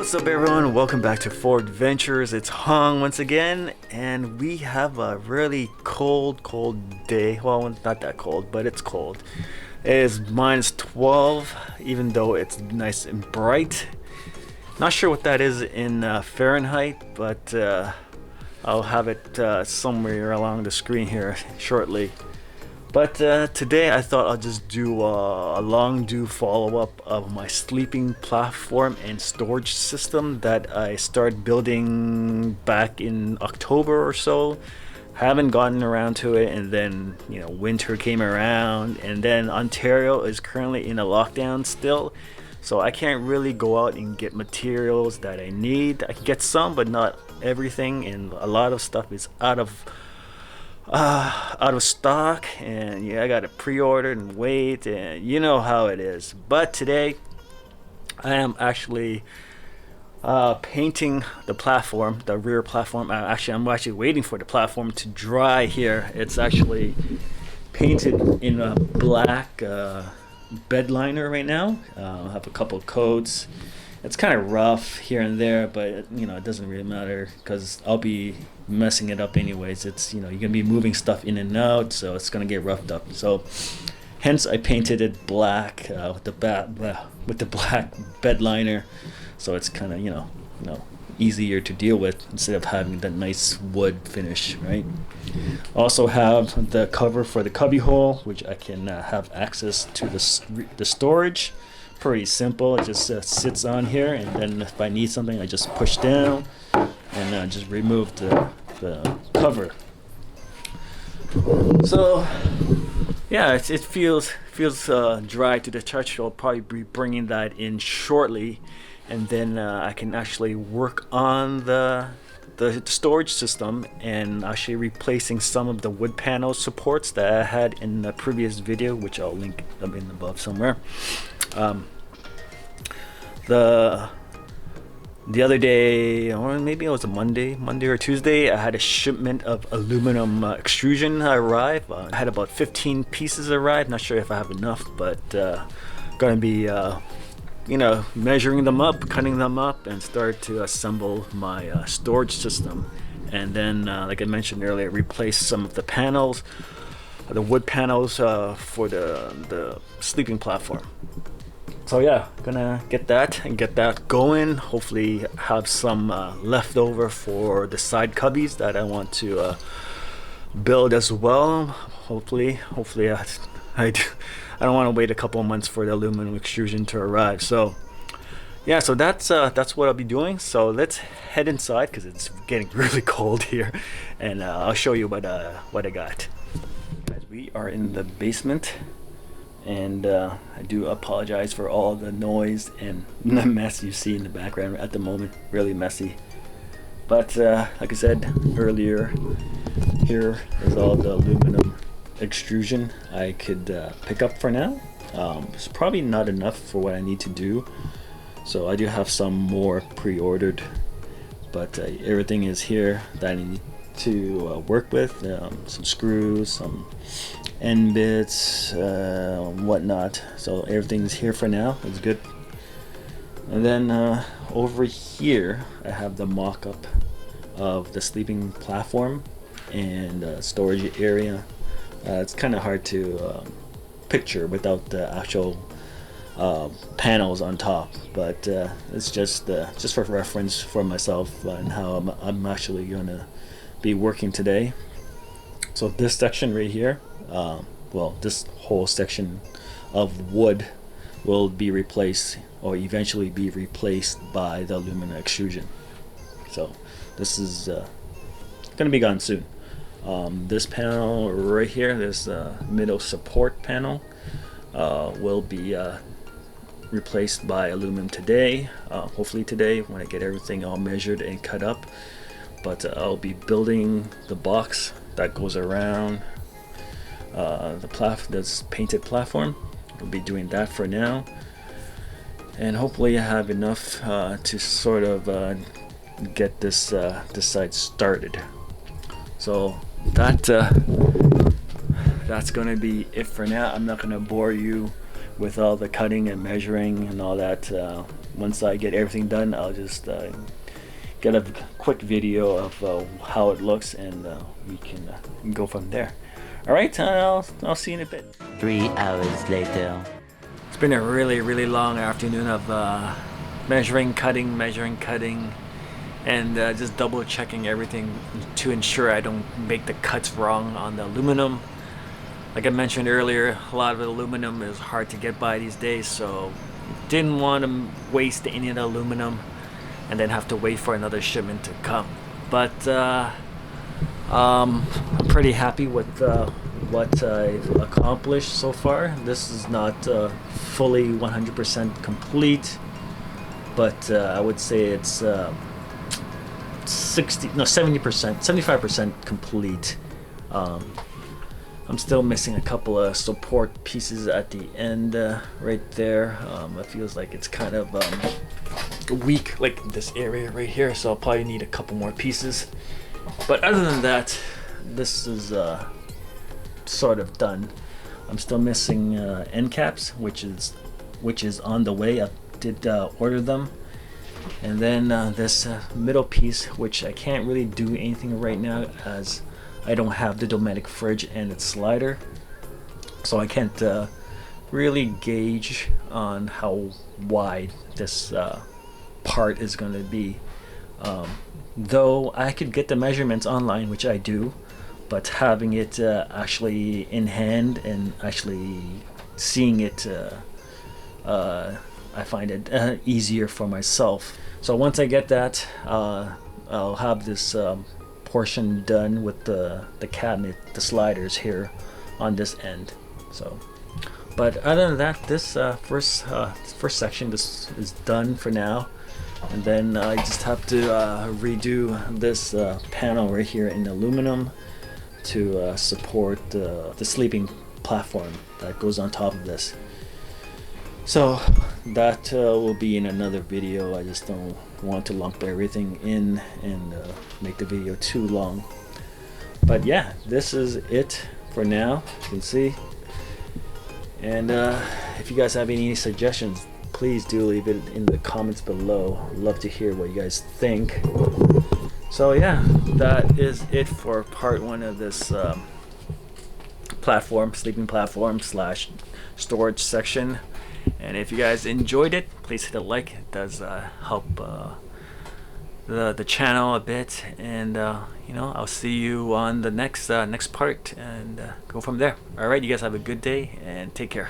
What's up everyone, welcome back to Ford Adventures. It's Hong once again, and we have a really cold day. Well, not that cold, but it's cold. It is -12, even though it's nice and bright. Not sure what that is in Fahrenheit, but I'll have it somewhere along the screen here shortly. But today I thought I'll just do a long follow-up of my sleeping platform and storage system that I started building back in October or so. Haven't gotten around to it, and then winter came around, and then Ontario is currently in a lockdown still, so I can't really go out and get materials that I need. I can get some, but not everything, and a lot of stuff is out of stock, and yeah, I got to pre-order and wait, and you know how it is. But today I am actually painting the platform, the rear platform. I'm actually waiting for the platform to dry here. It's actually painted in a black bed liner right now. I have a couple coats. It's kind of rough here and there, but it doesn't really matter because I'll be messing it up anyways. It's you're gonna be moving stuff in and out, so it's gonna get roughed up. So hence I painted it black with the black bed liner, so it's kind of easier to deal with instead of having that nice wood finish, right? Also have the cover for the cubby hole, which I can have access to the storage. Pretty simple. It just sits on here, and then if I need something, I just push down and just remove the cover. So yeah, it feels dry to the touch. I'll probably be bringing that in shortly, and then I can actually work on the storage system and actually replacing some of the wood panel supports that I had in the previous video, which I'll link them in above somewhere. The other day, or maybe it was a Monday or Tuesday, I had a shipment of aluminum extrusion arrive. I had about 15 pieces arrive. Not sure if I have enough, but gonna be measuring them up, cutting them up, and start to assemble my storage system. And then like I mentioned earlier, replace some of the panels, the wood panels for the sleeping platform. So yeah, gonna get that going. Hopefully have some left over for the side cubbies that I want to build as well. Hopefully I don't want to wait a couple of months for the aluminum extrusion to arrive. So yeah, so that's what I'll be doing. So let's head inside because it's getting really cold here, and I'll show you what I got. Guys, we are in the basement. And I do apologize for all the noise and the mess you see in the background at the moment. Really messy. But like I said earlier, here is all the aluminum extrusion I could pick up for now. It's probably not enough for what I need to do. So I do have some more pre-ordered. But everything is here that I need to work with. Some screws, some end bits, whatnot. So everything's here for now. It's good. And then over here I have the mock-up of the sleeping platform and storage area. It's kind of hard to picture without the actual panels on top, but it's just for reference for myself and how I'm actually gonna be working today. So this section right here, this whole section of wood will be replaced, or eventually be replaced, by the aluminum extrusion. So this is gonna be gone soon. This panel right here, this middle support panel, will be replaced by aluminum today, hopefully today when I get everything all measured and cut up. But I'll be building the box that goes around this painted platform. I'll be doing that for now, and hopefully I have enough to sort of get this side started. So that's gonna be it for now. I'm not gonna bore you with all the cutting and measuring and all that once I get everything done, I'll just get a quick video of how it looks, and we can go from there. All right, I'll see you in a bit. 3 hours later. It's been a really long afternoon of measuring, cutting, and just double checking everything to ensure I don't make the cuts wrong on the aluminum. Like I mentioned earlier, a lot of aluminum is hard to get by these days, so didn't want to waste any of the aluminum and then have to wait for another shipment to come. But I'm pretty happy with what I've accomplished so far. This is not fully 100% complete, but I would say it's 75% complete. I'm still missing a couple of support pieces at the end right there. It feels like it's kind of weak, like this area right here, so I'll probably need a couple more pieces. But other than that, this is sort of done. I'm still missing end caps, which is on the way. I did order them. And then this middle piece, which I can't really do anything right now as I don't have the Dometic fridge and its slider, so I can't really gauge on how wide this part is going to be. Though I could get the measurements online, which I do, but having it actually in hand and actually seeing it, I find it easier for myself. So once I get that, I'll have this portion done with the cabinet, the sliders here on this end. So, but other than that, this first section this is done for now, and then I just have to redo this panel right here in aluminum to support the sleeping platform that goes on top of this. So that will be in another video. I just don't want to lump everything in and make the video too long. But yeah, this is it for now, you can see. And if you guys have any suggestions, please do leave it in the comments below. I'd love to hear what you guys think. So yeah, that is it for part 1 of this sleeping platform slash storage section. And if you guys enjoyed it, please hit a like. It does help the channel a bit, and you know, I'll see you on the next part and go from there. All right, you guys have a good day and take care.